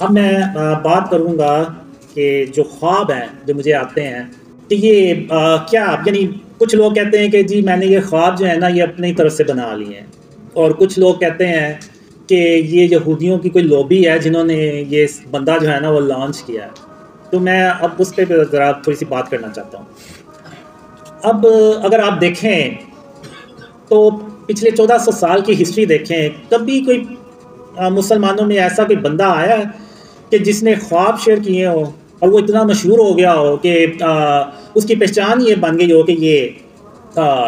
اب میں بات کروں گا کہ جو خواب ہیں جو مجھے آتے ہیں کہ یہ کیا یعنی کچھ لوگ کہتے ہیں کہ جی میں نے یہ خواب جو ہے نا یہ اپنی طرف سے بنا لیے ہیں، اور کچھ لوگ کہتے ہیں کہ یہ یہودیوں کی کوئی لوبی ہے جنہوں نے یہ بندہ جو ہے نا وہ لانچ کیا ہے۔ تو میں اب اس پہ ذرا تھوڑی سی بات کرنا چاہتا ہوں۔ اب اگر آپ دیکھیں تو پچھلے 1400 سال کی ہسٹری دیکھیں، کبھی کوئی مسلمانوں میں ایسا کوئی بندہ آیا ہے کہ جس نے خواب شیئر کیے ہو اور وہ اتنا مشہور ہو گیا ہو کہ اس کی پہچان یہ بن گئی ہو کہ یہ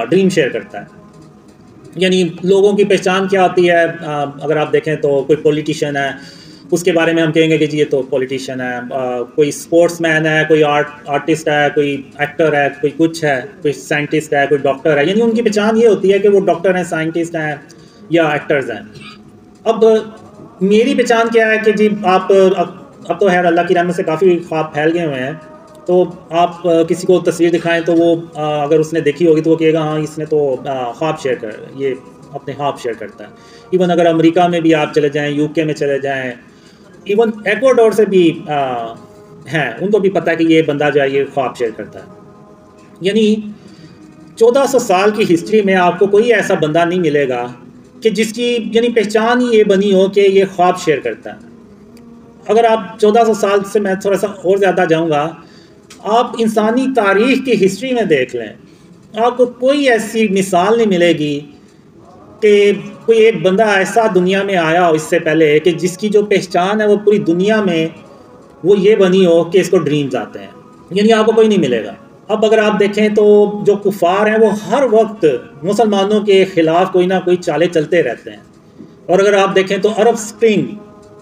ڈریم شیئر کرتا ہے۔ یعنی لوگوں کی پہچان کیا ہوتی ہے؟ اگر آپ دیکھیں تو کوئی پولیٹیشین ہے، اس کے بارے میں ہم کہیں گے کہ جی یہ تو پولیٹیشین ہے، کوئی سپورٹس مین ہے، کوئی آرٹسٹ ہے، کوئی ایکٹر ہے، کوئی کچھ ہے، کوئی سائنٹسٹ ہے، کوئی ڈاکٹر ہے۔ یعنی ان کی پہچان یہ ہوتی ہے کہ وہ ڈاکٹر ہیں، سائنٹسٹ ہیں یا ایکٹرز ہیں۔ اب میری پہچان کیا ہے کہ جی آپ اب تو خیر اللہ کی رحمت سے کافی خواب پھیل گئے ہوئے ہیں، تو آپ کسی کو تصویر دکھائیں تو وہ اگر اس نے دیکھی ہوگی تو وہ کہے گا ہاں اس نے تو خواب شیئر کر یہ اپنے خواب شیئر کرتا ہے۔ ایون اگر امریکہ میں بھی آپ چلے جائیں، یو کے میں چلے جائیں، ایون ایکواڈور سے بھی ہیں، ان کو بھی پتہ ہے کہ یہ بندہ جو ہے یہ خواب شیئر کرتا ہے۔ یعنی 1400 سال کی ہسٹری میں آپ کو کوئی ایسا بندہ نہیں ملے گا کہ جس کی یعنی پہچان ہی یہ بنی ہو کہ یہ خواب شیئر کرتا ہے۔ اگر آپ 1400 سال سے میں تھوڑا سا اور زیادہ جاؤں گا، آپ انسانی تاریخ کی ہسٹری میں دیکھ لیں، آپ کو کوئی ایسی مثال نہیں ملے گی کہ کوئی ایک بندہ ایسا دنیا میں آیا ہو اس سے پہلے کہ جس کی جو پہچان ہے وہ پوری دنیا میں وہ یہ بنی ہو کہ اس کو ڈریمز آتے ہیں۔ یعنی آپ کو کوئی نہیں ملے گا۔ اب اگر آپ دیکھیں تو جو کفار ہیں وہ ہر وقت مسلمانوں کے خلاف کوئی نہ کوئی چالیں چلتے رہتے ہیں، اور اگر آپ دیکھیں تو عرب سپرنگ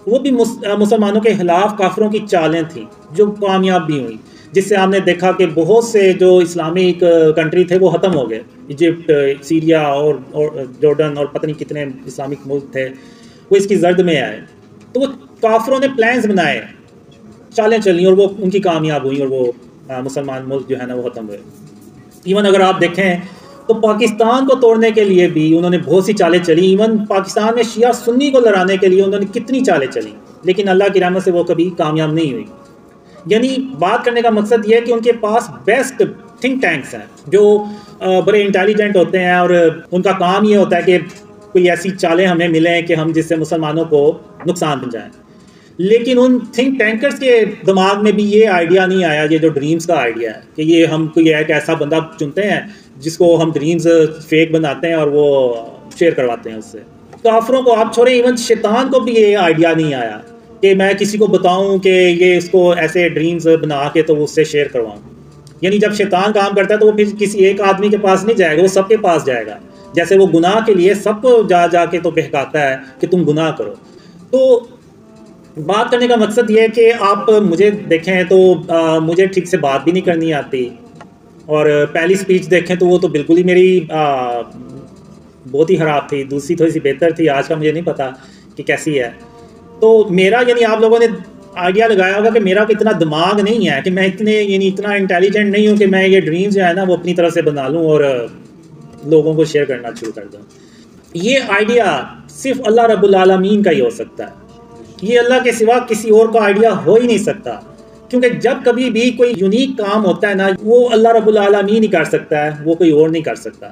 وہ بھی مسلمانوں کے خلاف کافروں کی چالیں تھیں جو کامیاب بھی ہوئیں، جس سے ہم نے دیکھا کہ بہت سے جو اسلامک کنٹری تھے وہ ختم ہو گئے۔ ایجپٹ، سیریا اور جارڈن اور پتہ نہیں کتنے اسلامک ملک تھے وہ اس کی زرد میں آئے۔ تو وہ کافروں نے پلانز بنائے، چالیں چلیں اور وہ ان کی کامیاب ہوئیں اور وہ مسلمان ملک جو ہے نا وہ ختم ہوئے۔ ایون اگر آپ دیکھیں تو پاکستان کو توڑنے کے لیے بھی انہوں نے بہت سی چالیں چلی، ایون پاکستان میں شیعہ سنی کو لڑانے کے لیے انہوں نے کتنی چالیں چلی، لیکن اللہ کی رحمت سے وہ کبھی کامیاب نہیں ہوئی۔ یعنی بات کرنے کا مقصد یہ ہے کہ ان کے پاس بیسٹ تھنک ٹینکس ہیں جو بڑے انٹیلیجنٹ ہوتے ہیں، اور ان کا کام یہ ہوتا ہے کہ کوئی ایسی چالیں ہمیں ملیں کہ ہم جس سے مسلمانوں کو نقصان پہنچائیں۔ لیکن ان تھنک ٹینکرز کے دماغ میں بھی یہ آئیڈیا نہیں آیا، یہ جو ڈریمز کا آئیڈیا ہے کہ یہ ہم کوئی ایک ایسا بندہ چنتے ہیں جس کو ہم ڈریمز فیک بناتے ہیں اور وہ شیئر کرواتے ہیں اس سے۔ کافروں کو آپ چھوڑیں، ایون شیطان کو بھی یہ آئیڈیا نہیں آیا کہ میں کسی کو بتاؤں کہ یہ اس کو ایسے ڈریمز بنا کے تو اس سے شیئر کرواؤں۔ یعنی جب شیطان کام کرتا ہے تو وہ پھر کسی ایک آدمی کے پاس نہیں جائے گا، وہ سب کے پاس جائے گا، جیسے وہ گناہ کے لیے سب کو جا جا کے تو بہکاتا ہے کہ تم گناہ کرو۔ تو بات کرنے کا مقصد یہ ہے کہ آپ مجھے دیکھیں تو مجھے ٹھیک سے بات بھی نہیں کرنی آتی، اور پہلی سپیچ دیکھیں تو وہ تو بالکل ہی میری بہت ہی خراب تھی، دوسری تھوڑی سی بہتر تھی، آج کا مجھے نہیں پتا کہ کیسی ہے۔ تو میرا یعنی آپ لوگوں نے آئیڈیا لگایا ہوگا کہ میرا اتنا دماغ نہیں ہے کہ میں اتنا انٹیلیجنٹ نہیں ہوں کہ میں یہ ڈریمز جو ہے نا وہ اپنی طرف سے بنا لوں اور لوگوں کو شیئر کرنا شروع کر دوں۔ یہ آئیڈیا صرف اللہ رب العالمین کا ہی ہو سکتا ہے، یہ اللہ کے سوا کسی اور کا آئیڈیا ہو ہی نہیں سکتا، کیونکہ جب کبھی بھی کوئی یونیک کام ہوتا ہے نا وہ اللہ رب العالمین ہی کر سکتا ہے، وہ کوئی اور نہیں کر سکتا۔